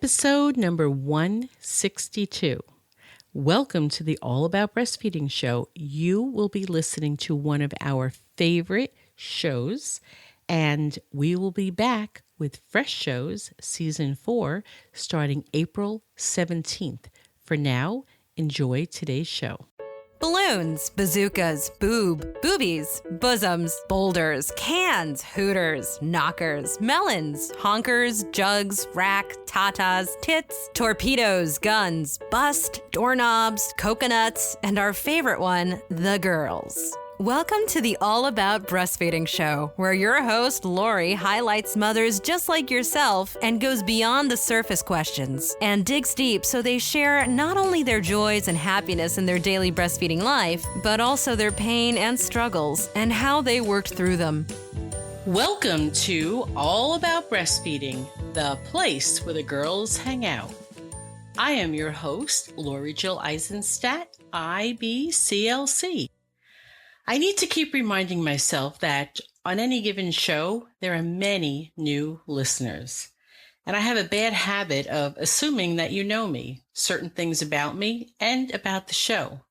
episode number 162. Welcome to the All About Breastfeeding show. You will be listening to one of our favorite shows, and we will be back with fresh shows, season 4, starting April 17th. For now, enjoy today's show. Balloons, bazookas, boobies, bosoms, boulders, cans, hooters, knockers, melons, honkers, jugs, rack, tatas, tits, torpedoes, guns, bust, doorknobs, coconuts, and our favorite one, the girls. Welcome to the All About Breastfeeding show, where your host, Lori, highlights mothers just like yourself and goes beyond the surface questions and digs deep so they share not only their joys and happiness in their daily breastfeeding life, but also their pain and struggles and how they worked through them. Welcome to All About Breastfeeding, the place where the girls hang out. I am your host, Lori Jill Eisenstadt, IBCLC. I need to keep reminding myself that on any given show, there are many new listeners. And I have a bad habit of assuming that you know me, certain things about me, and about the show.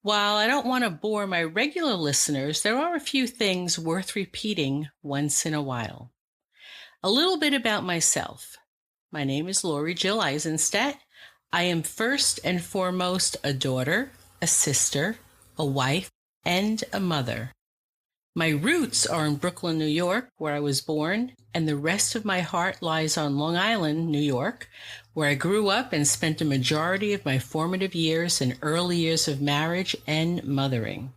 While I don't want to bore my regular listeners, there are a few things worth repeating once in a while. A little bit about myself. My name is Lori Jill Eisenstadt. I am first and foremost a daughter, a sister, a wife, and a mother. My roots are in Brooklyn, New York, where I was born, and the rest of my heart lies on Long Island, New York, where I grew up and spent a majority of my formative years and early years of marriage and mothering.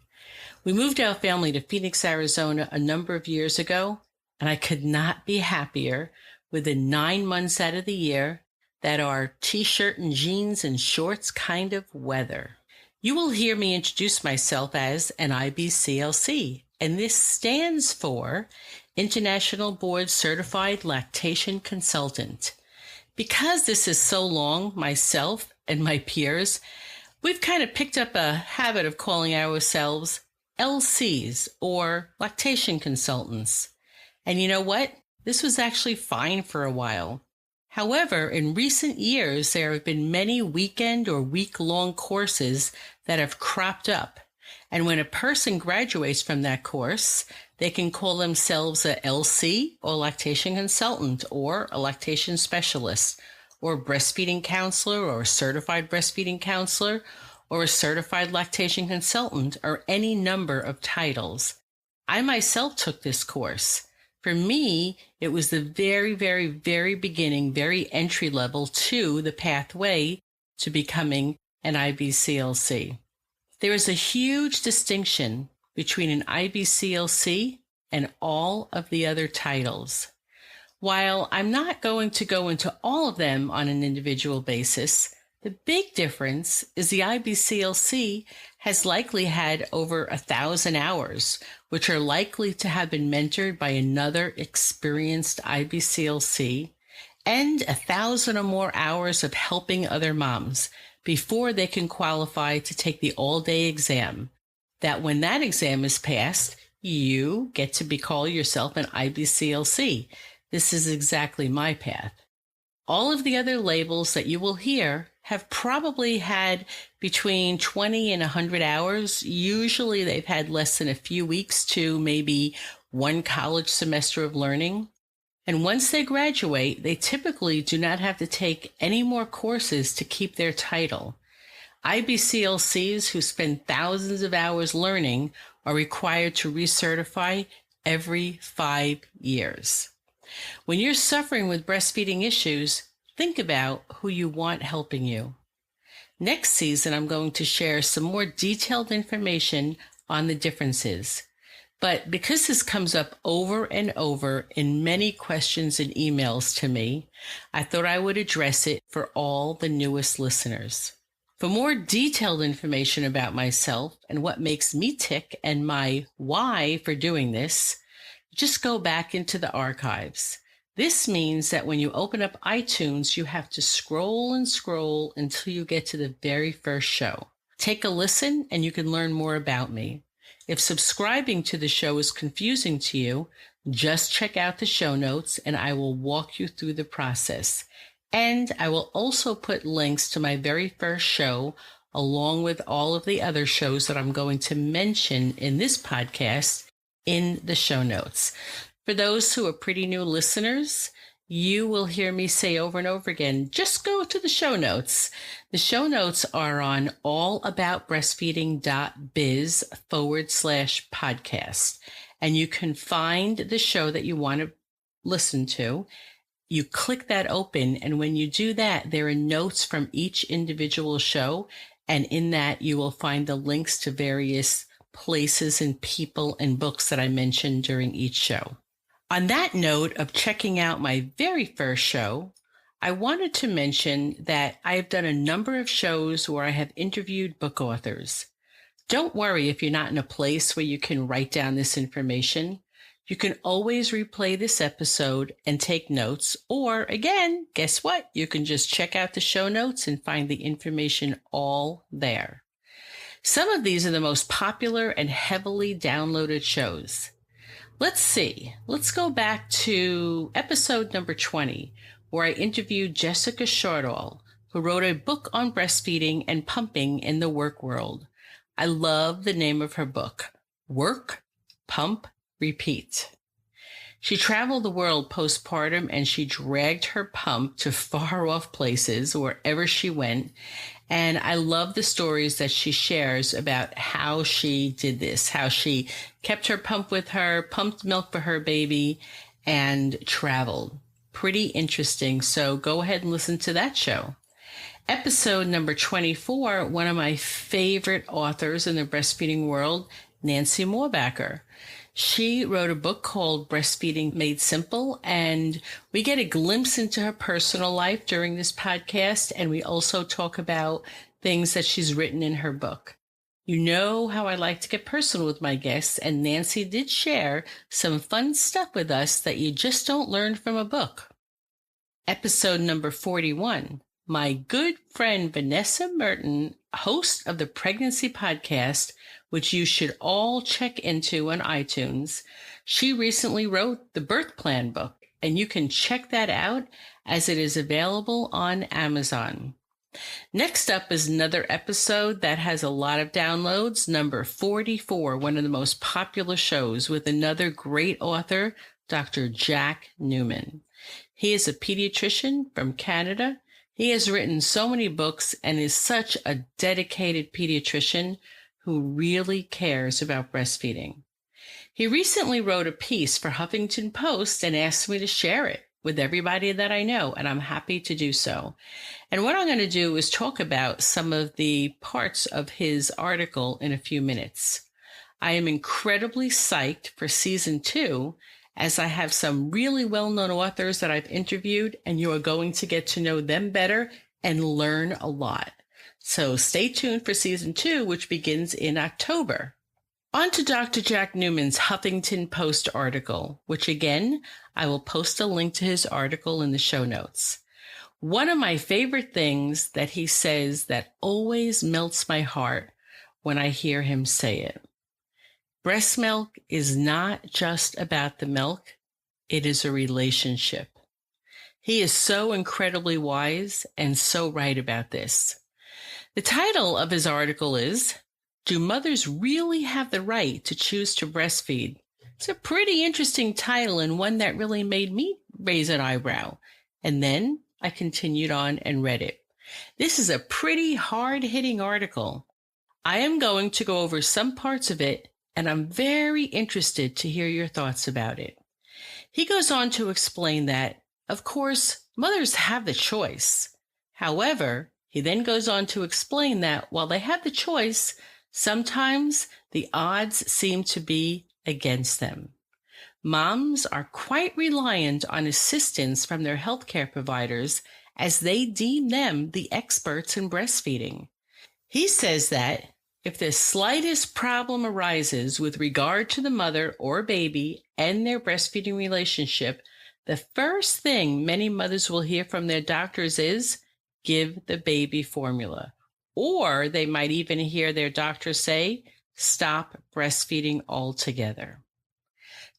We moved our family to Phoenix, Arizona a number of years ago, and I could not be happier with the 9 months out of the year that are t-shirt and jeans and shorts kind of weather. You will hear me introduce myself as an IBCLC, and this stands for International Board Certified Lactation Consultant. Because this is so long, myself and my peers, we've kind of picked up a habit of calling ourselves LCs, or lactation consultants. And you know what? This was actually fine for a while. However, in recent years, there have been many weekend or week-long courses that have cropped up. And when a person graduates from that course, they can call themselves a LC, or lactation consultant, or a lactation specialist, or breastfeeding counselor, or a certified breastfeeding counselor, or a certified lactation consultant, or any number of titles. I myself took this course. For me, it was the very, very, very beginning, very entry level to the pathway to becoming an IBCLC. There is a huge distinction between an IBCLC and all of the other titles. While I'm not going to go into all of them on an individual basis, the big difference is the IBCLC has likely had over 1,000 hours, which are likely to have been mentored by another experienced IBCLC, and 1,000 or more hours of helping other moms before they can qualify to take the all-day exam. That when that exam is passed, you get to call yourself an IBCLC. This is exactly my path. All of the other labels that you will hear have probably had between 20 and 100 hours. Usually they've had less than a few weeks to maybe one college semester of learning. And once they graduate, they typically do not have to take any more courses to keep their title. IBCLCs who spend thousands of hours learning are required to recertify every 5 years. When you're suffering with breastfeeding issues, think about who you want helping you. Next season, I'm going to share some more detailed information on the differences. But because this comes up over and over in many questions and emails to me, I thought I would address it for all the newest listeners. For more detailed information about myself and what makes me tick and my why for doing this, just go back into the archives. This means that when you open up iTunes, you have to scroll and scroll until you get to the very first show. Take a listen and you can learn more about me. If subscribing to the show is confusing to you, just check out the show notes and I will walk you through the process. And I will also put links to my very first show, along with all of the other shows that I'm going to mention in this podcast, in the show notes. For those who are pretty new listeners, you will hear me say over and over again, just go to the show notes. The show notes are on allaboutbreastfeeding.biz/podcast. And you can find the show that you want to listen to. You click that open, and when you do that, there are notes from each individual show. And in that, you will find the links to various places and people and books that I mentioned during each show. On that note of checking out my very first show, I wanted to mention that I've done a number of shows where I have interviewed book authors. Don't worry if you're not in a place where you can write down this information. You can always replay this episode and take notes, or again, guess what? You can just check out the show notes and find the information all there. Some of these are the most popular and heavily downloaded shows. Let's see. Let's go back to episode number 20, where I interviewed Jessica Shortall, who wrote a book on breastfeeding and pumping in the work world. I love the name of her book, Work, Pump, Repeat. She traveled the world postpartum, and she dragged her pump to far off places wherever she went. And I love the stories that she shares about how she did this, how she kept her pump with her, pumped milk for her baby, and traveled. Pretty interesting. So go ahead and listen to that show. Episode number 24, one of my favorite authors in the breastfeeding world, Nancy Moorbacher. She wrote a book called Breastfeeding Made Simple, and we get a glimpse into her personal life during this podcast, and we also talk about things that she's written in her book. You know how I like to get personal with my guests, and Nancy did share some fun stuff with us that you just don't learn from a book. Episode number 41. My good friend Vanessa Merton, host of the Pregnancy Podcast, which you should all check into on iTunes. She recently wrote the Birth Plan book, and you can check that out as it is available on Amazon. Next up is another episode that has a lot of downloads, number 44, one of the most popular shows with another great author, Dr. Jack Newman. He is a pediatrician from Canada. He has written so many books and is such a dedicated pediatrician who really cares about breastfeeding. He recently wrote a piece for Huffington Post and asked me to share it with everybody that I know, and I'm happy to do so. And what I'm going to do is talk about some of the parts of his article in a few minutes. I am incredibly psyched for season 2, as I have some really well-known authors that I've interviewed, and you are going to get to know them better and learn a lot. So stay tuned for season 2, which begins in October. On to Dr. Jack Newman's Huffington Post article, which again, I will post a link to his article in the show notes. One of my favorite things that he says that always melts my heart when I hear him say it. Breast milk is not just about the milk, it is a relationship. He is so incredibly wise and so right about this. The title of his article is, Do Mothers Really Have the Right to Choose to Breastfeed? It's a pretty interesting title and one that really made me raise an eyebrow. And then I continued on and read it. This is a pretty hard-hitting article. I am going to go over some parts of it, and I'm very interested to hear your thoughts about it. He goes on to explain that, of course, mothers have the choice. However, he then goes on to explain that while they have the choice, sometimes the odds seem to be against them. Moms are quite reliant on assistance from their healthcare providers as they deem them the experts in breastfeeding. He says that if the slightest problem arises with regard to the mother or baby and their breastfeeding relationship, the first thing many mothers will hear from their doctors is, give the baby formula. Or they might even hear their doctor say, stop breastfeeding altogether.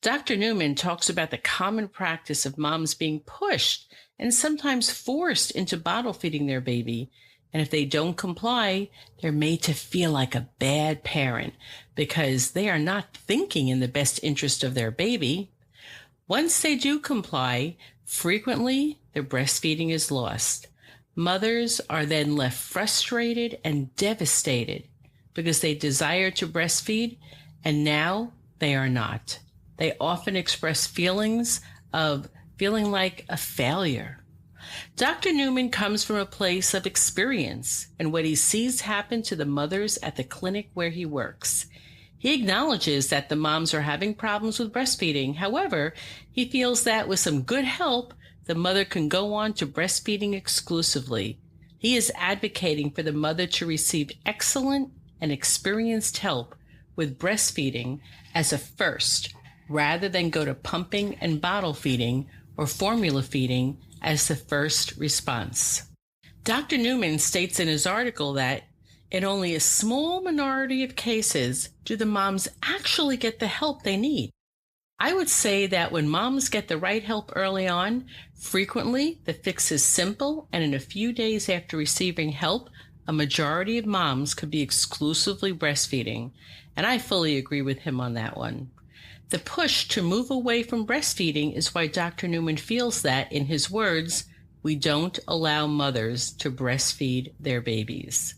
Dr. Newman talks about the common practice of moms being pushed and sometimes forced into bottle feeding their baby. And if they don't comply, they're made to feel like a bad parent because they are not thinking in the best interest of their baby. Once they do comply, frequently their breastfeeding is lost. Mothers are then left frustrated and devastated because they desire to breastfeed and now they are not. They often express feelings of feeling like a failure. Dr. Newman comes from a place of experience and what he sees happen to the mothers at the clinic where he works. He acknowledges that the moms are having problems with breastfeeding. However, he feels that with some good help, the mother can go on to breastfeeding exclusively. He is advocating for the mother to receive excellent and experienced help with breastfeeding as a first, rather than go to pumping and bottle feeding or formula feeding as the first response. Dr. Newman states in his article that in only a small minority of cases do the moms actually get the help they need. I would say that when moms get the right help early on, frequently the fix is simple, and in a few days after receiving help, a majority of moms could be exclusively breastfeeding, and I fully agree with him on that one. The push to move away from breastfeeding is why Dr. Newman feels that, in his words, we don't allow mothers to breastfeed their babies.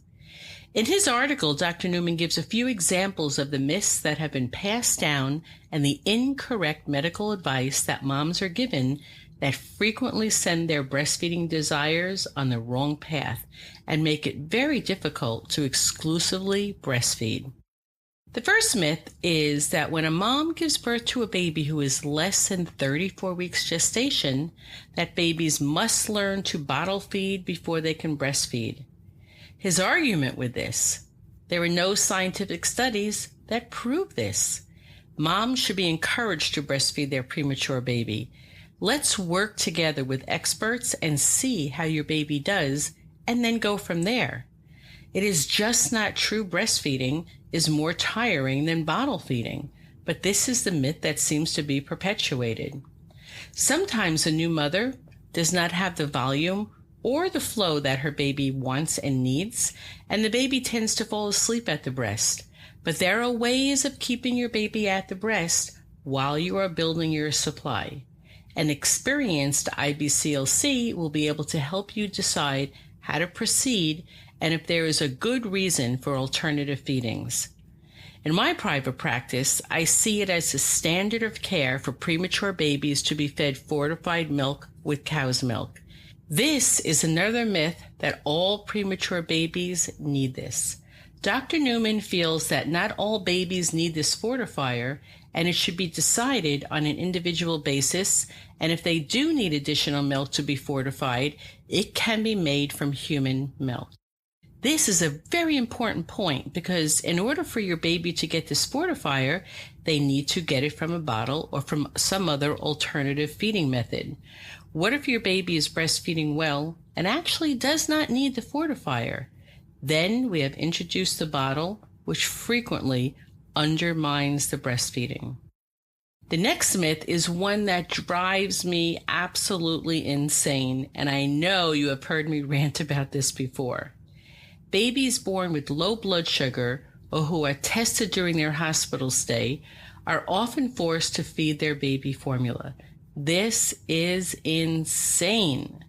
In his article, Dr. Newman gives a few examples of the myths that have been passed down and the incorrect medical advice that moms are given that frequently send their breastfeeding desires on the wrong path and make it very difficult to exclusively breastfeed. The first myth is that when a mom gives birth to a baby who is less than 34 weeks gestation, that babies must learn to bottle feed before they can breastfeed. His argument with this: there are no scientific studies that prove this. Moms should be encouraged to breastfeed their premature baby. Let's work together with experts and see how your baby does, and then go from there. It is just not true breastfeeding is more tiring than bottle feeding, but this is the myth that seems to be perpetuated. Sometimes a new mother does not have the volume or the flow that her baby wants and needs, and the baby tends to fall asleep at the breast. But there are ways of keeping your baby at the breast while you are building your supply. An experienced IBCLC will be able to help you decide how to proceed and if there is a good reason for alternative feedings. In my private practice, I see it as a standard of care for premature babies to be fed fortified milk with cow's milk. This is another myth that all premature babies need this. Dr. Newman feels that not all babies need this fortifier, and it should be decided on an individual basis, and if they do need additional milk to be fortified, it can be made from human milk. This is a very important point because in order for your baby to get this fortifier, they need to get it from a bottle or from some other alternative feeding method. What if your baby is breastfeeding well and actually does not need the fortifier? Then we have introduced the bottle, which frequently undermines the breastfeeding. The next myth is one that drives me absolutely insane, and I know you have heard me rant about this before. Babies born with low blood sugar or who are tested during their hospital stay are often forced to feed their baby formula. This is insane.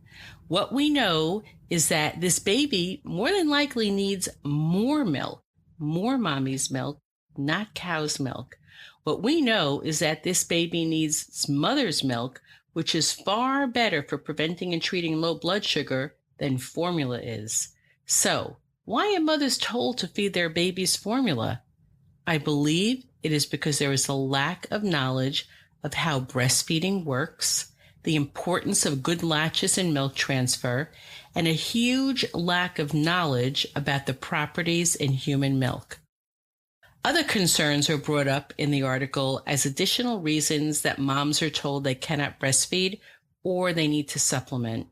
What we know is that this baby more than likely needs more milk, more mommy's milk, not cow's milk. What we know is that this baby needs its mother's milk, which is far better for preventing and treating low blood sugar than formula is. So, why are mothers told to feed their babies formula? I believe it is because there is a lack of knowledge of how breastfeeding works, the importance of good latches and milk transfer, and a huge lack of knowledge about the properties in human milk. Other concerns are brought up in the article as additional reasons that moms are told they cannot breastfeed or they need to supplement.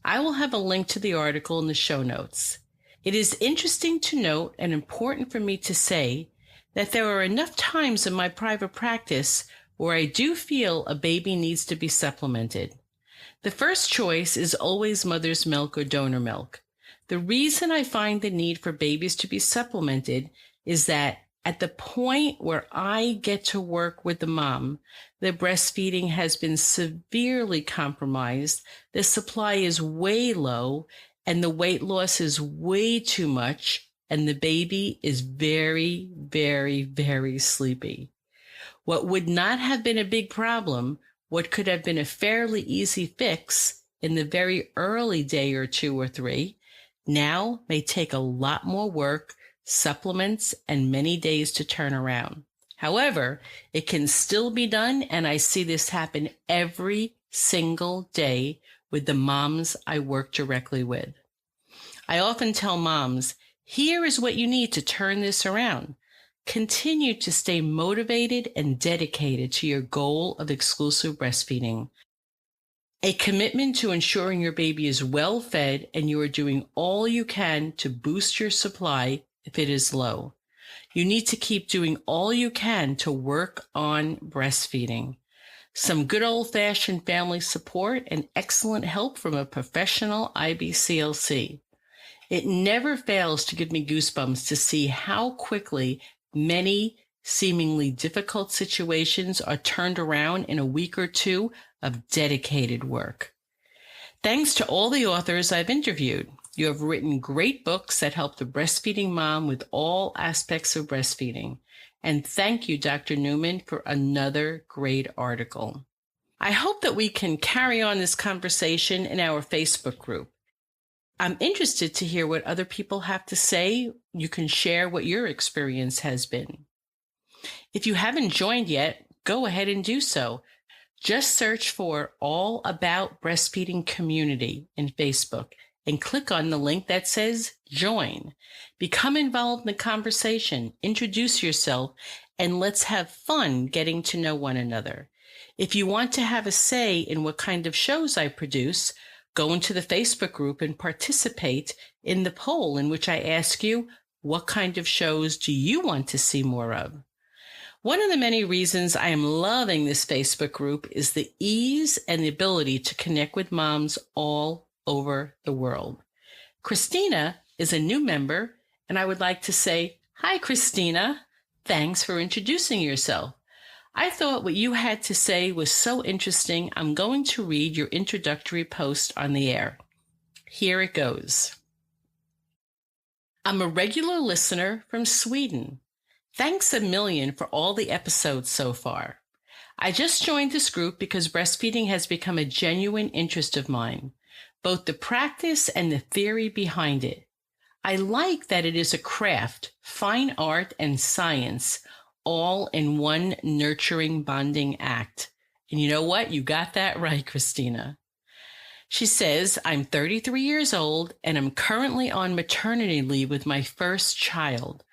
I will have a link to the article in the show notes. It is interesting to note and important for me to say that there are enough times in my private practice where I do feel a baby needs to be supplemented. The first choice is always mother's milk or donor milk. The reason I find the need for babies to be supplemented is that at the point where I get to work with the mom, the breastfeeding has been severely compromised, the supply is way low, and the weight loss is way too much, and the baby is very, very, very sleepy. What would not have been a big problem, what could have been a fairly easy fix in the very early day or 2 or 3, now may take a lot more work, supplements, and many days to turn around. However, it can still be done, and I see this happen every single day with the moms I work directly with. I often tell moms, here is what you need to turn this around. Continue to stay motivated and dedicated to your goal of exclusive breastfeeding. A commitment to ensuring your baby is well fed and you are doing all you can to boost your supply if it is low. You need to keep doing all you can to work on breastfeeding. Some good old-fashioned family support and excellent help from a professional IBCLC. It never fails to give me goosebumps to see how quickly many seemingly difficult situations are turned around in a week or 2 of dedicated work. Thanks to all the authors I've interviewed. You have written great books that help the breastfeeding mom with all aspects of breastfeeding. And thank you, Dr. Newman, for another great article. I hope that we can carry on this conversation in our Facebook group. I'm interested to hear what other people have to say. You can share what your experience has been. If you haven't joined yet, go ahead and do so. Just search for All About Breastfeeding Community in Facebook and click on the link that says Join. Become involved in the conversation, introduce yourself, and let's have fun getting to know one another. If you want to have a say in what kind of shows I produce, go into the Facebook group and participate in the poll in which I ask you, what kind of shows do you want to see more of? One of the many reasons I am loving this Facebook group is the ease and the ability to connect with moms all over the world. Christina is a new member, and I would like to say, hi, Christina. Thanks for introducing yourself. I thought what you had to say was so interesting, I'm going to read your introductory post on the air. Here it goes. I'm a regular listener from Sweden. Thanks a million for all the episodes so far. I just joined this group because breastfeeding has become a genuine interest of mine, both the practice and the theory behind it. I like that it is a craft, fine art, and science, all in one nurturing, bonding act. And you know what? You got that right, Christina. She says, I'm 33 years old and I'm currently on maternity leave with my first child,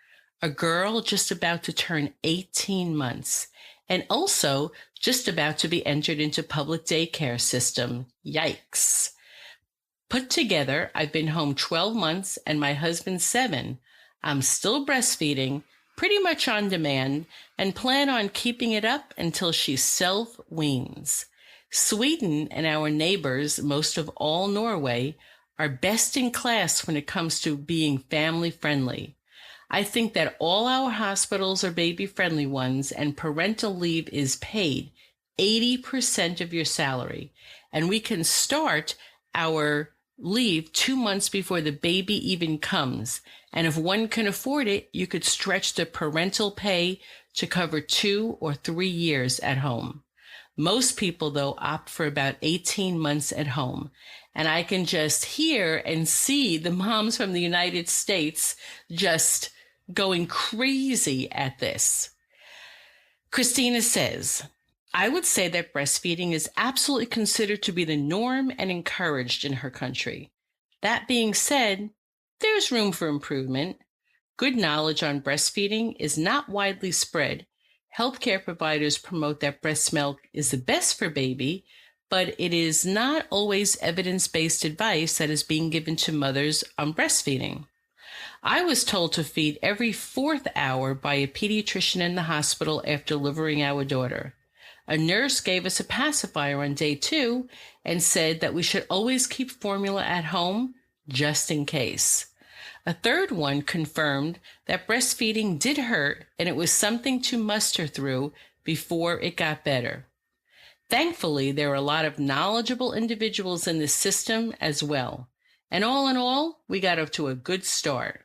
a girl just about to turn 18 months, and also just about to be entered into public daycare system. Yikes. Put together, I've been home 12 months and my husband 7. I'm still breastfeeding, pretty much on demand, and plan on keeping it up until she self-weans. Sweden and our neighbors, most of all Norway, are best in class when it comes to being family-friendly. I think that all our hospitals are baby-friendly ones, and parental leave is paid 80% of your salary, and we can start our leave 2 months before the baby even comes. And if one can afford it, you could stretch the parental pay to cover 2 or 3 years at home. Most people, though, opt for about 18 months at home. And I can just hear and see the moms from the United States just going crazy at this. Christina says, I would say that breastfeeding is absolutely considered to be the norm and encouraged in her country. That being said, there's room for improvement. Good knowledge on breastfeeding is not widely spread. Healthcare providers promote that breast milk is the best for baby, but it is not always evidence-based advice that is being given to mothers on breastfeeding. I was told to feed every 4th hour by a pediatrician in the hospital after delivering our daughter. A nurse gave us a pacifier on day 2 and said that we should always keep formula at home just in case. A third one confirmed that breastfeeding did hurt and it was something to muster through before it got better. Thankfully, there are a lot of knowledgeable individuals in the system as well. And all in all, we got off to a good start.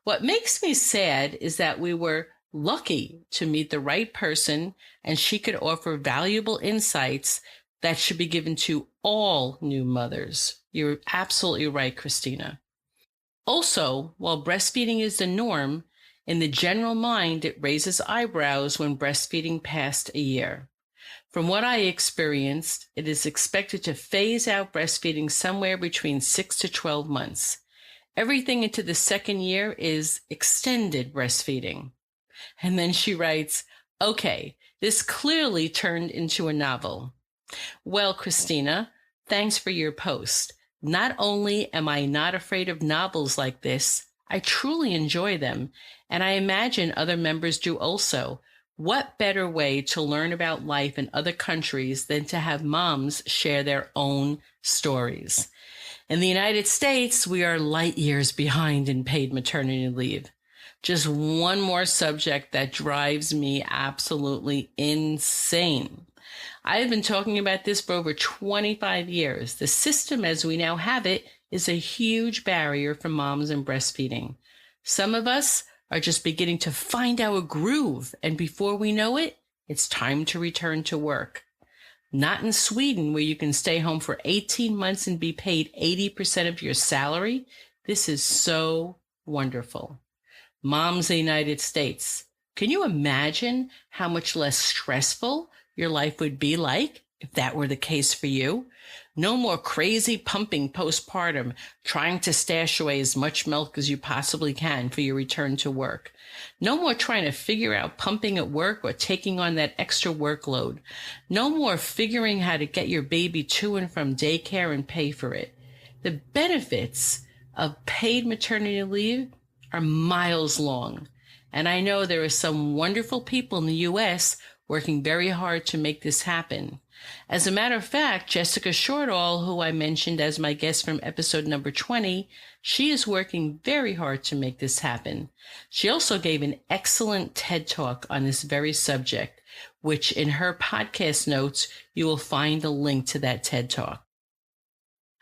What makes me sad is that we were lucky to meet the right person and she could offer valuable insights that should be given to all new mothers. You're absolutely right, Christina. Also, while breastfeeding is the norm, in the general mind, it raises eyebrows when breastfeeding past a year. From what I experienced, it is expected to phase out breastfeeding somewhere between 6 to 12 months. Everything into the second year is extended breastfeeding. And then she writes, okay, this clearly turned into a novel. Well, Christina, thanks for your post. Not only am I not afraid of novels like this, I truly enjoy them, and I imagine other members do also. What better way to learn about life in other countries than to have moms share their own stories? In the United States, we are light years behind in paid maternity leave. Just one more subject that drives me absolutely insane. I have been talking about this for over 25 years. The system as we now have it is a huge barrier for moms and breastfeeding. Some of us are just beginning to find our groove, and before we know it, it's time to return to work. Not in Sweden, where you can stay home for 18 months and be paid 80% of your salary. This is so wonderful. Moms in the United States, can you imagine how much less stressful your life would be like if that were the case for you? No more crazy pumping postpartum, trying to stash away as much milk as you possibly can for your return to work. No more trying to figure out pumping at work or taking on that extra workload. No more figuring how to get your baby to and from daycare and pay for it. The benefits of paid maternity leave are miles long. And I know there are some wonderful people in the U.S. working very hard to make this happen. As a matter of fact, Jessica Shortall, who I mentioned as my guest from episode number 20, she is working very hard to make this happen. She also gave an excellent TED Talk on this very subject, which in her podcast notes, you will find a link to that TED Talk.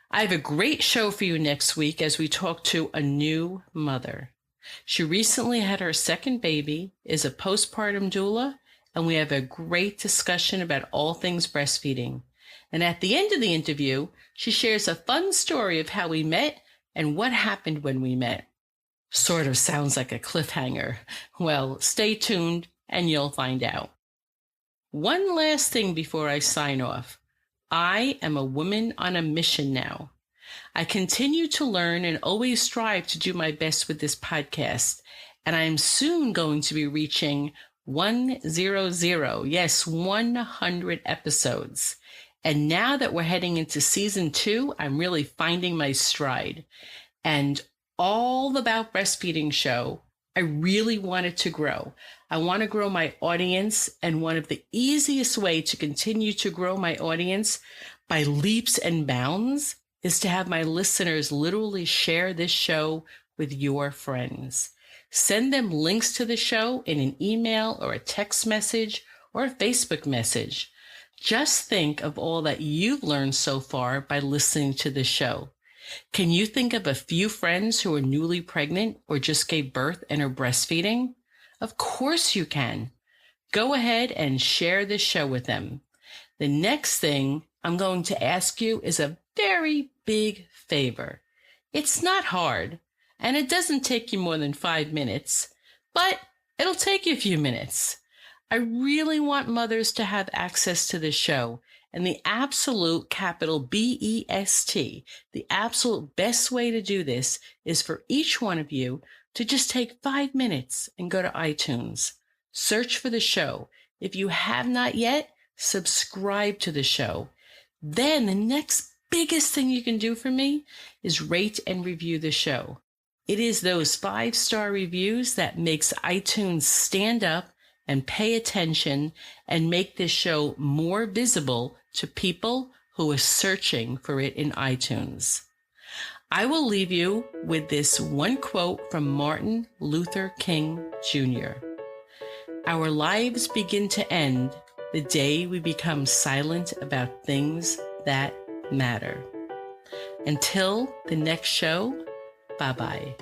I have a great show for you next week as we talk to a new mother. She recently had her second baby, is a postpartum doula, and we have a great discussion about all things breastfeeding. And at the end of the interview, she shares a fun story of how we met and what happened when we met. Sort of sounds like a cliffhanger. Well, stay tuned and you'll find out. One last thing before I sign off. I am a woman on a mission now. I continue to learn and always strive to do my best with this podcast, and I am soon going to be reaching 100, yes, 100 episodes. And now that we're heading into season 2, I'm really finding my stride. And all the About Breastfeeding show, I really wanted to grow. I want to grow my audience, and one of the easiest way to continue to grow my audience by leaps and bounds is to have my listeners literally share this show with your friends. Send them links to the show in an email or a text message or a Facebook message. Just think of all that you've learned so far by listening to the show. Can you think of a few friends who are newly pregnant or just gave birth and are breastfeeding? Of course you can. Go ahead and share this show with them. The next thing I'm going to ask you is a very big favor. It's not hard, and it doesn't take you more than 5 minutes, but it'll take you a few minutes. I really want mothers to have access to this show, and the absolute capital BEST, the absolute best way to do this is for each one of you to just take 5 minutes and go to iTunes. Search for the show. If you have not yet, subscribe to the show. Then the next biggest thing you can do for me is rate and review the show. It is those 5-star reviews that makes iTunes stand up and pay attention and make this show more visible to people who are searching for it in iTunes. I will leave you with this one quote from Martin Luther King Jr. Our lives begin to end the day we become silent about things that matter. Until the next show, bye-bye.